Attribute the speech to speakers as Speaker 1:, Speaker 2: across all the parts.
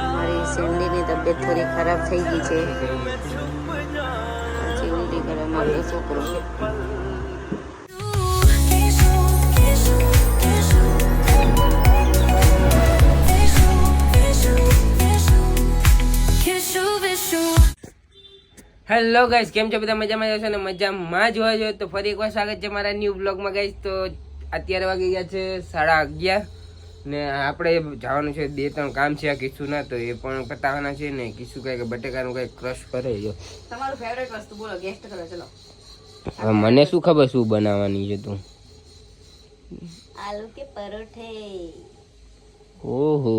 Speaker 1: મારી સેન્ડીની તબિયત થોડી ખરાબ થઈ ગઈ છે. પછી ઉલટી કરે મારો છોકરો.
Speaker 2: હેલો ગાઈસ, કેમ છો બધા? મજામાં જશો ને મજામાં જ હોય છે. તો ફરી એકવાર સ્વાગત છે મારા ન્યૂ બ્લોગમાં ગાઈસ. તો અત્યારે વાગી ગયા છે 11:30 ને આપણે જવાનું છે 2-3 કામ છે આ કિસ્સુ ના, તો એ પણ પતાવવાના છે ને. કિસ્સુ કહે કે બટેકાનું કઈ ક્રશ કરે છે.
Speaker 1: તમારું ફેવરેટ વસ્તુ બોલો, ગેસ્ટ કરો. ચલો
Speaker 2: હવે મને શું ખબર શું બનાવવાની છે તું?
Speaker 1: આલુ કે પરોઠે.
Speaker 2: ઓહો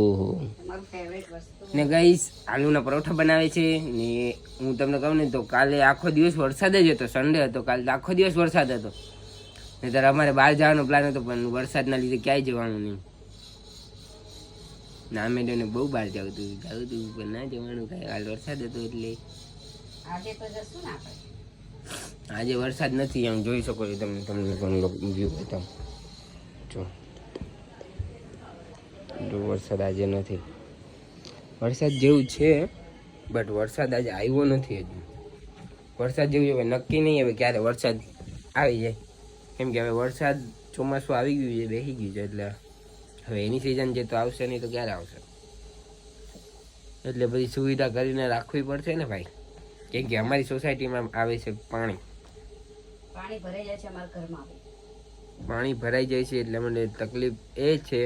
Speaker 1: તમારું ફેવરેટ વસ્તુ
Speaker 2: ને ગાઈસ આલુના પરોઠા બનાવે છે ને. હું તમને કહું ને તો કાલે આખો દિવસ વરસાદ જ હતો, સન્ડે હતો. કાલે આખો દિવસ વરસાદ હતો ને ત્યારે અમારે બહાર જવાનો પ્લાન હતો, પણ વરસાદના લીધે ક્યાંય જવાનું નહીં. ના મેં તેને બહુ બહાર જવું હતું પણ ના જવાનું કાંઈ. કાલે વરસાદ હતો એટલે
Speaker 1: આજે તો જશું ને આપણે.
Speaker 2: આજે વરસાદ નથી, એમ જોઈ શકો છો તમે. તમને પણ વ્યૂ બતાવું જો વરસાદ આજે નથી. વરસાદ જેવું છે બટ વરસાદ આજે આવ્યો નથી હજુ. વરસાદ જેવું હવે નક્કી નહીં હવે ક્યારે વરસાદ આવી જાય, કેમ કે હવે વરસાદ ચોમાસું આવી ગયું છે, બેસી ગયું છે. એટલે હવે એની સિઝન છે તો આવશે નહીં તો ક્યારે આવશે. એટલે બધી સુવિધા કરીને રાખવી પડશે ને ભાઈ, કેમ કે અમારી સોસાયટીમાં આવે છે પાણી
Speaker 1: ભરાઈ જાય છે અમારા ઘરમાં.
Speaker 2: પાણી ભરાઈ જાય છે એટલે મને તકલીફ એ છે.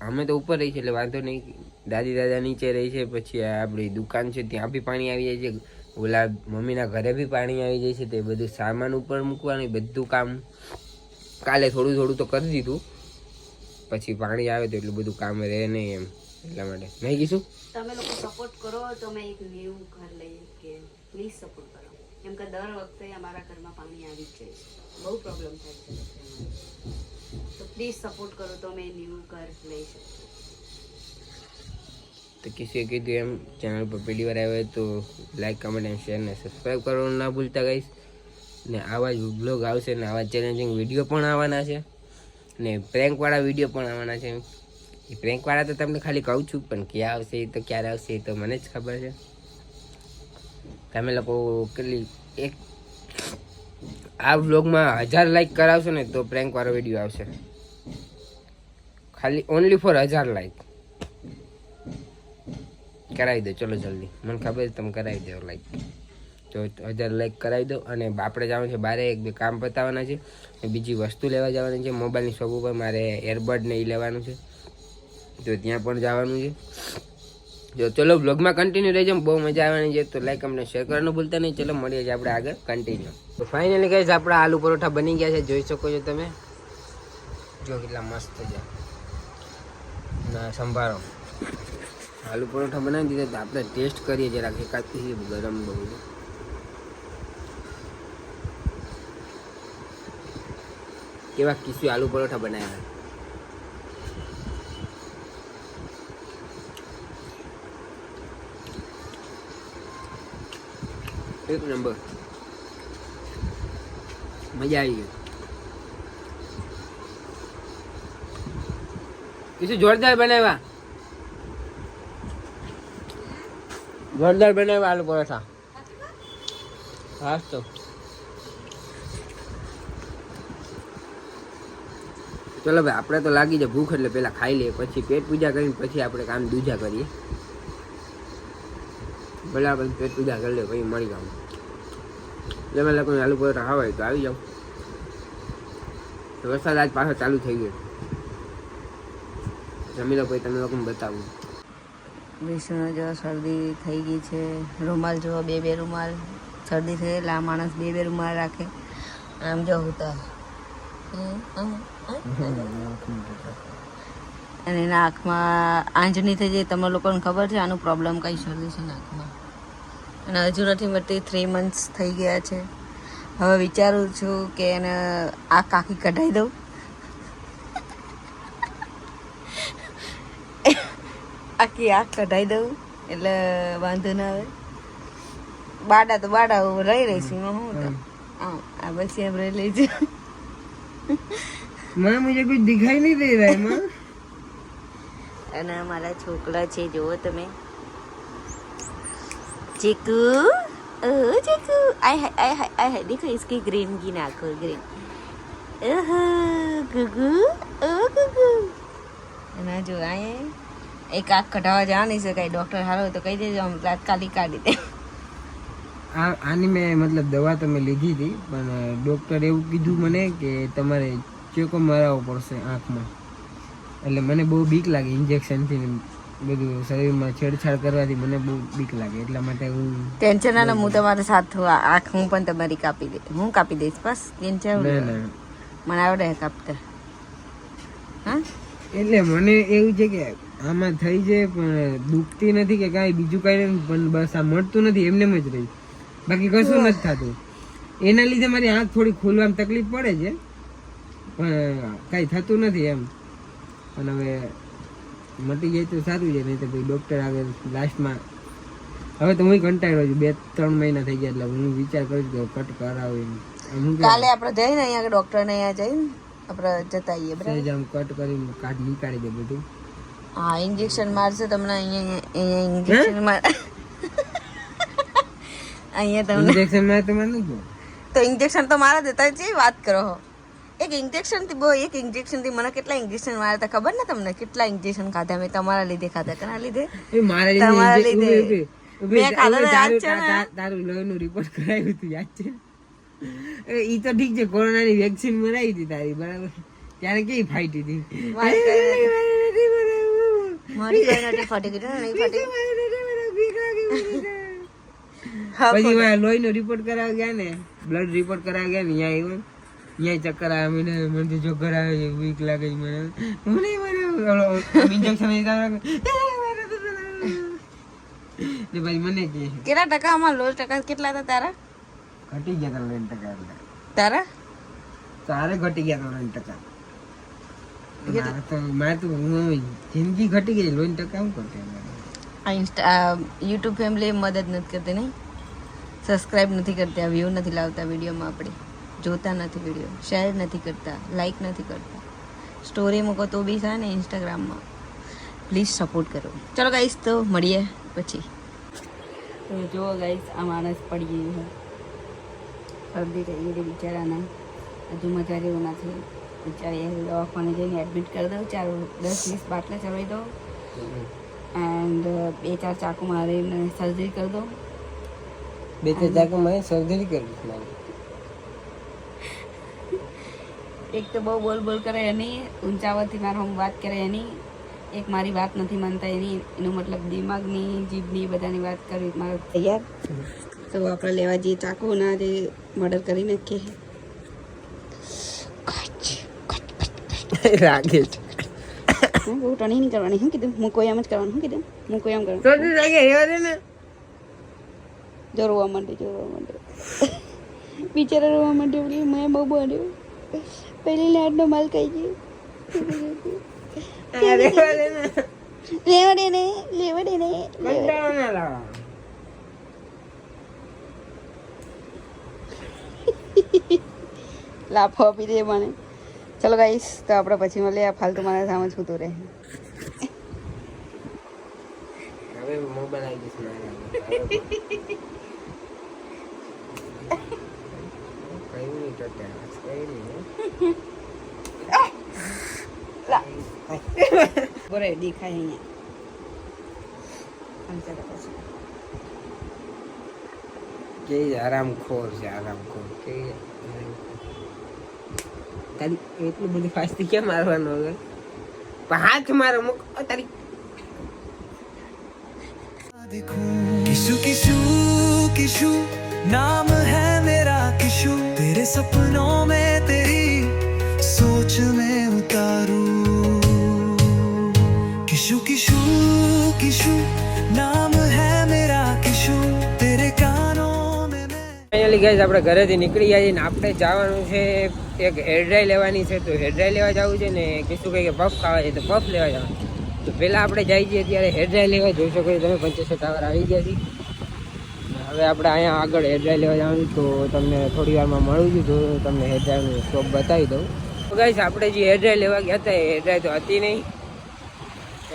Speaker 2: અમે તો ઉપર રહી છે એટલે વાંધો નહીં. દાદી દાદા નીચે રહી છે, પછી આપણી દુકાન છે ત્યાં બી પાણી આવી જાય છે. ઓલા મમ્મીના ઘરે બી પાણી આવી જાય છે. તે બધું સામાન ઉપર મૂકવાનું બધું કામ કાલે થોડું થોડું તો કરી દીધું. પછી પાણી આવે તો એટલું બધું કામ રહે નહીં એમ, એટલા માટે નહીં કીધું.
Speaker 1: તમે લોકો સપોર્ટ કરો તો અમે એક ન્યૂ ઘર લઈએ, કે પ્લીઝ સપોર્ટ કરો. કેમ કે દર વખતે અમારા ઘરમાં પાણી આવી જ જાય છે, બહુ પ્રોબ્લેમ થાય છે. તો પ્લીઝ સપોર્ટ કરો તો અમે ન્યૂ ઘર લઈ શકીએ.
Speaker 2: તો કિસીએ કીધું એમ, ચેનલ પર પહેલી વાર આવે તો લાઈક, કમેન્ટ એન્ડ શેર ને સબસ્ક્રાઈબ કરવાનું ના ભૂલતા ગાઈસ. ને આવા જ બ્લોગ આવશે ને આવા ચેલેન્જિંગ વિડીયો પણ આવવાના છે ને પ્રેન્કવાળા વિડીયો પણ આવવાના છે. એ પ્રેન્કવાળા તો તમને ખાલી કહું છું, પણ ક્યાં આવશે એ તો ક્યારે આવશે એ તો મને જ ખબર છે. તમે લોકો કેટલી એક આ બ્લોગમાં 1000 લાઈક કરાવશો ને તો પ્રેન્કવાળો વિડીયો આવશે. ખાલી ઓનલી ફોર 1000 લાઈક કરાવી દો. ચલો જલ્દી, મને ખબર છે તમે કરાવી દો લાઈક. તો 1000 લાઈક કરાવી દો. અને આપણે જવાનું છે બારે, 1-2 કામ પતાવવાના છે, બીજી વસ્તુ લેવા જવાની છે. મોબાઈલની શોપ ઉપર મારે એરબડ ને એ લેવાનું છે, તો ત્યાં પણ જવાનું છે. જો ચલો બ્લોગમાં કન્ટિન્યુ રહેજો, બહુ મજા આવવાની છે. તો લાઈક અમને શેર કરવાનું ભૂલતા નહીં. ચલો મળીએ છીએ આપણે આગળ કન્ટિન્યુ. તો ફાઇનલી ગાઈસ આપણા આલુ પરોઠા બની ગયા છે, જોઈ શકો છો તમે. જો કેટલા મસ્ત છે ના સંભારો. આલુ પરોઠા બનાવી દીધા, તો આપણે ટેસ્ટ કરીએ જરાક. એકાદથી ગરમ બહુ છે. કેવા કિસ્સુ આલુ પરોઠા બનાવ્યા. એક નંબર, મજા આવી ગઈ. કિસ્સુ જોરદાર બનાવ્યા, જોરદાર બનાવ્યા આલુ પરોઠા. હા તો ચલો ભાઈ, આપણે તો લાગી જાય ભૂખ, એટલે પેલા ખાઈ લઈએ, પછી પેટ પૂજા કરીને પછી આપણે કામ દૂજા કરીએ. ભલે આપણે પેટ પૂજા કરી લે, પછી મળી જાવ. તમે લોકોને આલુ પરોઠા ખાવા હોય તો આવી જાઓ. વરસાદ આજ પાછો ચાલુ થઈ ગયો. જમી લો પછી તમે લોકોને બતાવું.
Speaker 1: વિષ્ણુ જો શરદી થઈ ગઈ છે. રૂમાલ જો 2 રૂમાલ. શરદી થઈ એટલે આ માણસ 2 રૂમાલ રાખે. આમ જો હું તો અને એના આંખમાં આંજણી થઈ જાય. તમને લોકોને ખબર છે આનું પ્રોબ્લેમ કઈ શરદી છે આંખમાં, અને હજુ નથી મટતી. 3 months થઈ ગયા છે. હવે વિચારું છું કે એને આંખ આખી કઢાઈ દઉં. આખી આંખ કઢાઈ દઉં એટલે વાંધો ના આવે. બાડા તો બાડા રહી રહીશું. હું તો આ પછી એમ રહી લેજો.
Speaker 2: मैं मुझे कुछ दिखाई नहीं दे रहा है माँ.
Speaker 3: અને મારા છોકરા છે જુઓ તમે ચીકુ ઓ ચીકુ આય હાય દેખો इसकी ग्रीन की नाखो ग्रीन ओहो गुगु ओ गुगु અને જો આય એક આંખ કઢાવવા જવા નહીં શકાય ડૉક્ટર હારો તો કહી દેજો આમ તાત્કાલિક કાઢી દે
Speaker 2: આની મેં મતલબ દવા તમે લીધી હતી પણ ડૉક્ટરે એવું કીધું મને કે તમારે ચેકો મરાવવો પડશે આંખમાં એટલે મને બહુ બીક લાગે ઇન્જેક્શનથી બધું શરીરમાં છેડછાડ કરવાથી મને બહુ બીક લાગે એટલા માટે હું
Speaker 3: ટેન્શન ના હું તમારો સાથ આંખ હું પણ તમારી કાપી દે હું કાપી દઈશ બસ ટેન્શન મને આવડે કાપતા હા
Speaker 2: એટલે મને એવું છે કે આમાં થઈ જાય પણ દુખતી નથી કે કાંઈ બીજું કાંઈ નથી પણ બસ આ મળતું નથી એમને જ રહી બાકી કશું નથી થતું એના લીધે મારી આંખ થોડી ખોલવામાં તકલીફ પડે છે પણ કાંઈ થતું નથી એમ પણ હવે મટી જાય તો સારું છે નહીં તો ભાઈ ડૉક્ટર આગળ લાસ્ટમાં હવે તો હું કંટાળ્યો છું 2-3 મહિના થઈ ગયા એટલે હું વિચાર કરું છું કે કટ કરાવું
Speaker 3: કાલે આપણે જઈને અહીંયા ડૉક્ટરને અહીંયા જઈને આપણે જતા આવીએ બરાબર
Speaker 2: આમ કટ કરીને કાઢ નીકાળી દે બધું
Speaker 3: હા ઇન્જેક્શન મારશે તમને અહીંયા ઇન્જેક્શન માર અહીંયા તમને
Speaker 2: ઇન્જેક્શન માં તો મને નહીં
Speaker 3: તો ઇન્જેક્શન તો મારા દેતા છે વાત કરો એક ઇન્જેક્શન થી બહુ એક ઇન્જેક્શન થી મને કેટલા ઇન્જેક્શન માર્યા હતા ખબર ને તમને કેટલા ઇન્જેક્શન ખાધા મેં તમારા લીધે ખાધા કના લીધે તમારા લીધે મેં ખાધા
Speaker 2: તારું લોહીનું રિપોર્ટ કરાવ્યું હતું યાદ છે ઈ તો ઠીક છે કોરોનાની વેક્સિન મરાવી હતી તારી બરાબર ત્યારે કેવી ફાઈટી હતી
Speaker 3: મારી કઈ નથી ફાટી ગઈ નહીં ફાટી
Speaker 2: પછી લોહીનો રિપોર્ટ કરાવવા ગયા ને બ્લડ રિપોર્ટ કરાવવા ગયા ને અહીંયા આવ્યો ચક્કર આવે મને ચોક્કર આવે છે વીક લાગે છે મને ઇન્જેક્શન ભાઈ મને કે
Speaker 3: કેટલા ટકા આમાં લોસ ટકા કેટલા હતા તારા
Speaker 2: ઘટી ગયા હતા 9%
Speaker 3: તારા
Speaker 2: તારે ઘટી ગયા હતા 9%. મારે તો જિંદગી ઘટી ગઈ 9% શું કરશે
Speaker 3: આ યુટ્યુબ ફેમિલી મદદ નથી કરતી નહીં સબસ્ક્રાઇબ નથી કરતા વ્યૂ નથી લાવતા વિડીયોમાં આપણે જોતા નથી વિડીયો શેર નથી કરતા લાઈક નથી કરતા સ્ટોરી મૂકો તો બી થાય ને ઇન્સ્ટાગ્રામમાં પ્લીઝ સપોર્ટ કરો ચલો ગાઈસ તો મળીએ પછી તો જુઓ ગાઈસ આ માણસ પડી ગયું છે શરદી થઈ ગઈ બિચારાને હજુ મજા જેવું નથી બિચારી દવાખાને જઈને એડમિટ કરી દઉં 10-20 બાટલા ચલાવી દઉં એન્ડ 2-4 ચાકુ મારીને સર્જરી કરી દઉં
Speaker 2: 2-4 ચાકુ મારી સર્જરી કરી મારી
Speaker 1: એક તો બહુ બોલ કરે એની ઊંચાવાથી મારા હું વાત કરે એની એક મારી વાત નથી માનતા એની એનો મતલબ દિમાગની જીભની બધાની વાત કરવી મારે તૈયાર તો આપણે લેવા જઈએ ચાકુના જે મર્ડર કરી નાખીએ
Speaker 2: લાગે છે
Speaker 1: બહુ ટણી નહીં કરવાની શું કીધું હું કોઈ એમ જ કરવાનું શું કીધું હું કોઈ એમ કરવાનું
Speaker 2: સર્જરી લાગે એવા છે ને
Speaker 1: જો રોવા માંડે બિચારા રોવા માંડે મેં બહુ બોલ્યું પેલી લાડનો માલ ખાઈ ગયો લેવા દે ને લાફો આપી દે મને ચલો ગાઈસ તો આપણે પછી મળીએ આ ફાલતુ મારા સામે છૂતું રહે
Speaker 2: હવે મોબાઈલ આવી જશે કઈ નહીં
Speaker 1: બરે દેખાય અહીંયા
Speaker 2: કે આરામખોર છે કે તારી એટલું બધું ફાસ્ટથી કેમ મારવાનું હવે હાથ મારો મુક તારી
Speaker 4: किशु किशु किशु नाम है मेरा किशु तेरे सपनों में तेरी सोच में उतारूं किशु किशु किशु नाम है मेरा किशु तेरे कानों में
Speaker 2: ફાઇનલી ગાઈસ આપણે ઘરેથી નીકળી ગયા છીએ ને આપણે જવાનું છે એક હેર ડ્રાય લેવાની છે તો હેર ડ્રાય લેવા જવું છે ને કીશું કહે કે પફ ખાવા છે તો પફ લેવા જવાનું તો પહેલાં આપણે જઈએ છીએ ત્યારે હેર ડ્રાય લેવા જોઈ શકો છો તમે 85 ટાવર આવી ગયા છીએ હવે આપણે અહીંયા આગળ હેર ડ્રાય લેવા જવાનું તો તમને થોડી વારમાં મળું છું તો તમને હેર ડ્રાયનું શોપ બતાવી દઉં તો ગાઈસ આપણે જે હેર ડ્રાય લેવા ગયા હતા હેર ડ્રાય તો હતી નહીં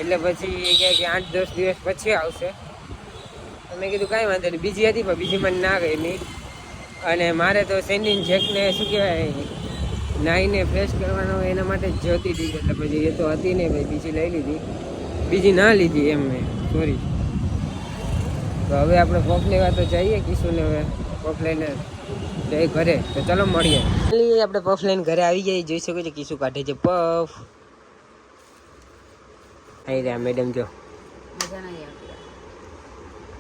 Speaker 2: એટલે પછી એ કહે કે 8-10 દિવસ પછી આવશે. તો મેં કીધું કાંઈ વાંધો નહીં. બીજી હતી પણ બીજી મને ના ગઈ નહીં. અને મારે તો સેન્ડીન જેકને શું કહેવાય નાહીને ફ્રેશ કરવાનો હોય એના માટે જ જોતી હતી. એટલે પછી એ તો હતી ને ભાઈ બીજી લઈ લીધી, બીજી ના લીધી એમ મેં, સોરી. તો હવે આપણે પફ લેવા તો જઈએ કિશુને. હવે પફ લઈને જઈ ઘરે. તો ચલો મળીએ. આપણે પફ લઈને ઘરે આવી જઈએ. જોઈ શકો છો કિશુ કાઢે છે પફ. આવી રહ્યા મેડમ જો
Speaker 1: મજા નહીં આવતી.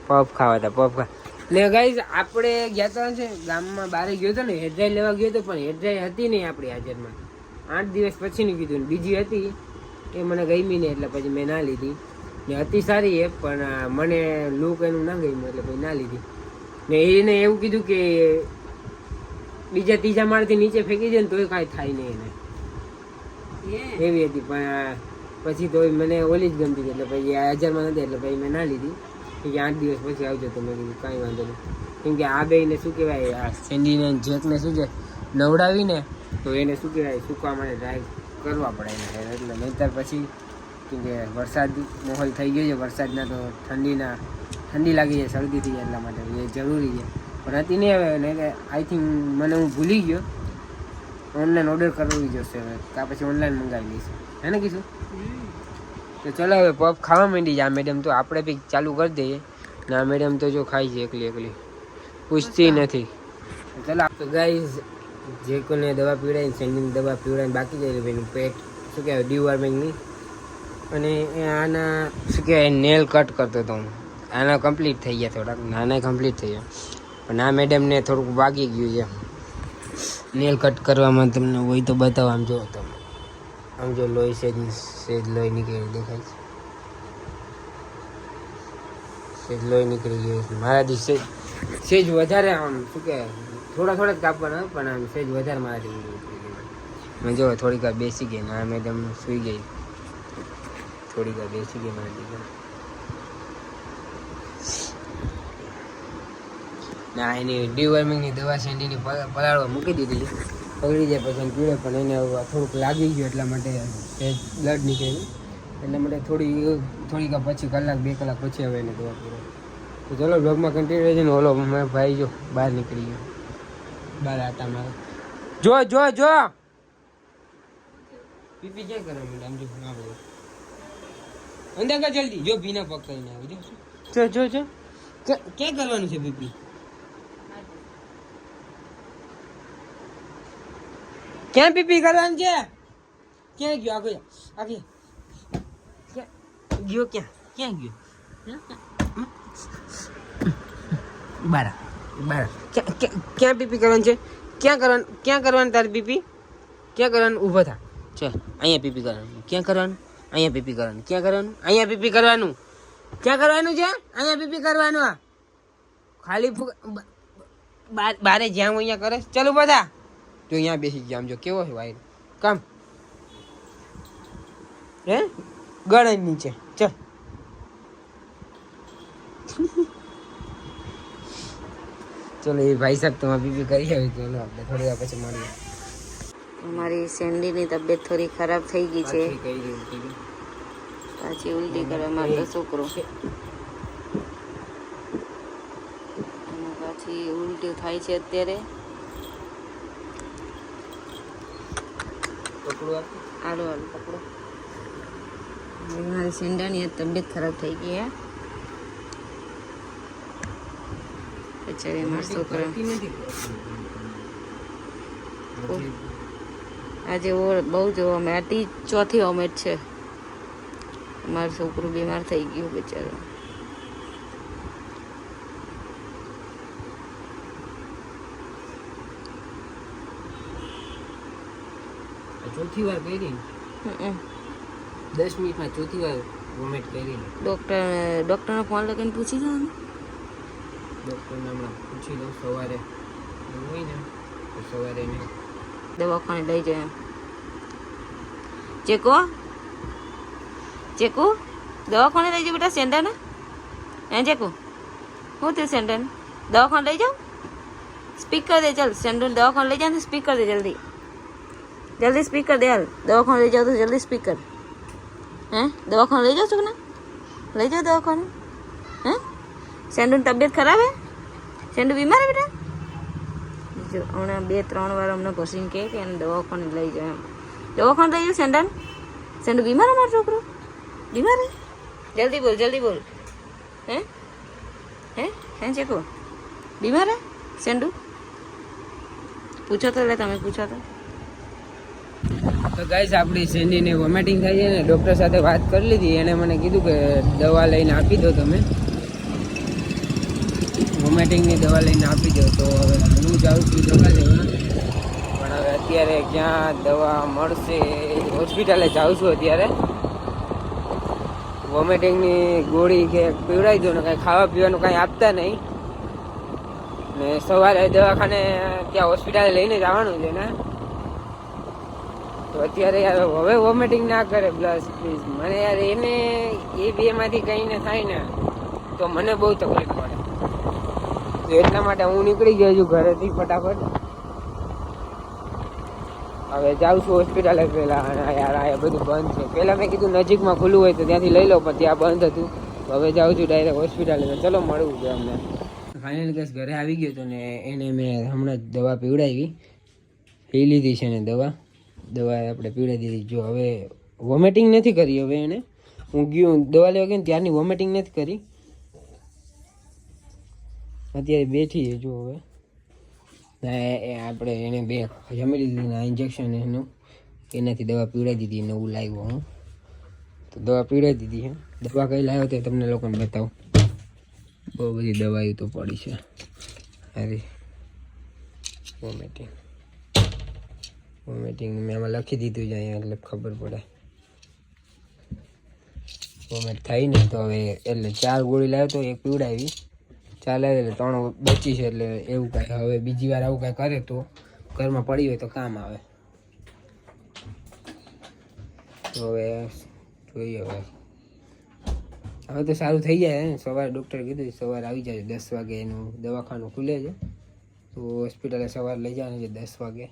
Speaker 2: પફ ખાવા હતા, પફ ખા. ને ગાઈઝ આપણે ગયા હતા છે ગામમાં, બહાર ગયો હતો ને હેરડ્રાઈ લેવા ગયો હતો, પણ હેરડ્રાઈ હતી નહીં આપણી હાજરમાં. 8 દિવસ પછીની કીધું ને બીજી હતી એ મને ગમી નહીં એટલે પછી મેં ના લીધી. ને હતી સારી એ, પણ મને લુક એનું ના ગમ્યું એટલે પછી ના લીધી. ને એને એવું કીધું કે બીજા ત્રીજા માળથી નીચે ફેંકી દે ને તોય કાંઈ થાય નહીં એને, એવી હતી. પણ પછી તો મને ઓલી જ ગમતી હતી એટલે પછી 1000માં નથી એટલે પછી મેં ના લીધી. કે 8 દિવસ પછી આવજો તો મેં કીધું કાંઈ વાંધો નહીં. કેમ કે આ બેને શું કહેવાય, આ સેન્ડીને જેકને શું છે નવડાવીને તો એને શું કહેવાય સૂકવા માટે ડ્રાય કરવા પડે એને, એટલે નહીંતર પછી કેમ કે વરસાદ માહોલ થઈ ગયો છે વરસાદના, તો ઠંડી લાગી જાય, શરદી થઈ જાય, એટલા માટે એ જરૂરી છે. પણ હતી નહીં હવે ને કે આઈ થિંક મને હું ભૂલી ગયો, ઓનલાઈન ઓર્ડર કરવી જશે હવે, કાં પછી ઓનલાઈન મંગાવી લઈશું, હે ને કીધું. તો ચલો હવે પફ ખાવા માંડી જાય. આ મેડમ તો આપણે બી ચાલુ કરી દઈએ ને આ મેડમ તો જો ખાઈ છે એકલી, પૂછતી નથી. ચલો તો ગાઈઝ જે કોને દવા પીવડાવીને સેન્ડીની દવા પીવડાવીને બાકી જાય ભાઈનું પેટ શું કહેવાય ડીવોર્મિંગની, અને આના શું કહેવાય નેલ કટ કરતો હતો હું. આના કમ્પ્લીટ થઈ ગયા થોડાક, નાના કમ્પ્લીટ થઈ ગયા, પણ આ મેડમને થોડુંક વાગી ગયું છે નેલ કટ કરવામાં. તમને હોય તો બતાવો. આમ જો તમે, આમ જો લોહી સેજ લોહી નીકળી દેખાય છે, સેજ લોહી નીકળી ગયું છે મારાથી. સેજ વધારે આમ શું કહેવાય થોડા કાપવાના, પણ આમ સેજ વધારે મારાથી નીકળી ગયું. મેં જો થોડીક વાર બેસી ગઈ ને આ મેડમ સૂઈ ગઈ, થોડીક વાર બેસી ગઈ મારાથી ના. એની ડીવોર્મિંગની દવા સેન્ડીની પલાળવા મૂકી દીધી, પગડી જાય પછી પીળે, પણ એને થોડુંક લાગી ગયું એટલા માટે બ્લડ નીકળ્યું, એટલા માટે થોડીક પછી કલાક 2 કલાક પછી હવે એને દવા પીવે. તો ચલો બ્લોગમાં કન્ટિન્યુ રહેશે ને. ઓલો મારો ભાઈ જો બહાર નીકળી ગયો, બહાર આટા મારે. જો પીપી ક્યાં કરે મેડમ, આમ જો ના બોલો અંદર કા જલ્દી. જો ભીના પગ કરીને આવી જો ક્યાં કરવાનું છે પીપી, ક્યાં પીપી કરવાનું છે, ક્યાં ગયો આગળ ગયો, ક્યાં ગયો બારા ક્યાં પીપી કરવાનું છે, ક્યાં કરવાનું તારે પીપી, ક્યાં કરવાનું, ઊભો થા ચાલ. અહીંયા પીપી કરવાનું, ક્યાં કરવાનું, અહીંયા પીપી કરવાનું, ક્યાં કરવાનું, અહીંયા પીપી કરવાનું, ક્યાં કરવાનું છે, અહીંયા પીપી કરવાનું. ખાલી બારે જ્યાં અહીંયા કરે ચાલ ઊભો થા. જો અહીંયા બેસી ગયા, આમ જો કેવો છે વાયર કામ હે ગળે નીચે. ચાલ ચલો એ ભાઈ સાહેબ તમારે બીબી કરી આવી. ચલો આપણે થોડી વાર પછી મળીએ.
Speaker 3: અમારી સેન્ડીની તબિયત થોડી ખરાબ થઈ ગઈ છે, પાછી ઉલટી કરવા માંગતો છોકરો, પાછી ઉલટી થાય છે અત્યારે. હાલો પકડો. મારી સેન્ડાની તબિયત ખરાબ થઈ ગઈ હે, બિચારી મારા છોકરા. આજે બહુ જ વોમેટ, ચોથી વોમેટ છે. મારું છોકરું બીમાર થઈ ગયું બિચારું.
Speaker 2: ચોથી વાર કરી 10 મિનિટમાં ચોથી વાર વોમિટ કરી.
Speaker 3: ડોક્ટરને ફોન લગાવીને પૂછી જાઓ ને.
Speaker 2: ડોક્ટરને હમણાં પૂછી લઉં સવારે હોય ને તો સવારે એને
Speaker 3: દવાખાને લઈ જાય. ચેકુ દવાખાને લઈ જાઓ બેટા સેન્ટરને. હે ચેકુ હું તે સેન્ટરને દવાખાને લઈ જાઓ. સ્પીકર દે ચાલ, સેન્ટર દવાખાને લઈ જાઓ ને સ્પીકર દે જલ્દી સ્પીકર દે. હાલ દવાખાને લઈ જાઓ તો જલ્દી સ્પીકર. હે દવાખાને લઈ જાઓ છો કે ના લઈ જાઓ દવાખાને હે સેન્ડુની તબિયત ખરાબ હે સેન્ડુ બીમાર હે બેટા જો હમણાં 2-3 વાર અમને ઘસીને કહે કે એને દવાખાને લઈ જાઓ એમ દવાખાને લઈ જાઓ સેન્ડુ બીમાર હે મારો છોકરો બીમાર હે જલ્દી બોલ હે હે ચેકો બીમાર હે સેન્ડુ પૂછો તો લે તમે પૂછો
Speaker 2: તો ગાઈસ આપણી સેન્ડીને વોમિટિંગ થઈ છે ને ડૉક્ટર સાથે વાત કરી લીધી એણે મને કીધું કે દવા લઈને આપી દો તમે વોમિટિંગની દવા લઈને આપી દો તો હવે હું જાઉં છું દવા લેવા પણ હવે અત્યારે ક્યાં દવા મળશે હોસ્પિટલે જાઉં છું અત્યારે વોમિટિંગની ગોળી કે પીવડાવી દો ને કાંઈ ખાવા પીવાનું કાંઈ આપતા નહીં ને સવારે દવાખાને ત્યાં હોસ્પિટલે લઈને જવાનું છે ને તો અત્યારે યાર હવે વોમિટિંગ ના કરે પ્લસ પ્લીઝ મને યાર એને એ બેમાંથી કંઈ ને થાય ને તો મને બહુ તકલીફ પડે તો એટલા માટે હું નીકળી ગયો છું ઘરેથી ફટાફટ હવે જાઉં છું હોસ્પિટલે પહેલાં અને યાર આ બધું બંધ છે પહેલાં મેં કીધું નજીકમાં ખુલ્લું હોય તો ત્યાંથી લઈ લો પણ ત્યાં બંધ હતું તો હવે જાઉં છું ડાયરેક્ટ હોસ્પિટલે તો ચલો મળવું છે અમને ફાઇનલ કેસ ઘરે આવી ગયો હતો ને એને મેં હમણાં જ દવા પીવડાવી પી લીધી છે ને દવા આપણે પીવડાવી દીધી જો હવે વોમિટિંગ નથી કરી હવે એને હું ગયો દવા લેવા ગયો ને ત્યારની વોમિટિંગ નથી કરી અત્યારે બેઠી છે જો હવે આપણે એને 2 જમી લીધી ઇન્જેક્શન એનું એનાથી દવા પીવડાવી દીધી નવું લાવ્યો હું તો દવા પીવડાવી દીધી છે દવા કઈ લાવ્યો તો તમને લોકોને બતાવું બહુ બધી દવાઈઓ તો પડી છે અરે વોમિટિંગ મેં આમાં લખી દીધું છે અહીંયા એટલે ખબર પડે વોમિટ થાય ને તો હવે એટલે 4 ગોળી લાવ્યો તો 1 પીવડાવી 4 લાવ્યો એટલે 3 બચી છે એટલે એવું કાંઈ હવે બીજી વાર આવું કાંઈ કરે તો ઘરમાં પડી હોય તો કામ આવે તો હવે જોઈએ હવે તો સારું થઈ જાય ને સવારે ડૉક્ટરે કીધું સવારે આવી જાય 10 વાગે એનું દવાખાનું ખુલે છે તો હોસ્પિટલે સવારે લઈ જવાનું છે 10 વાગે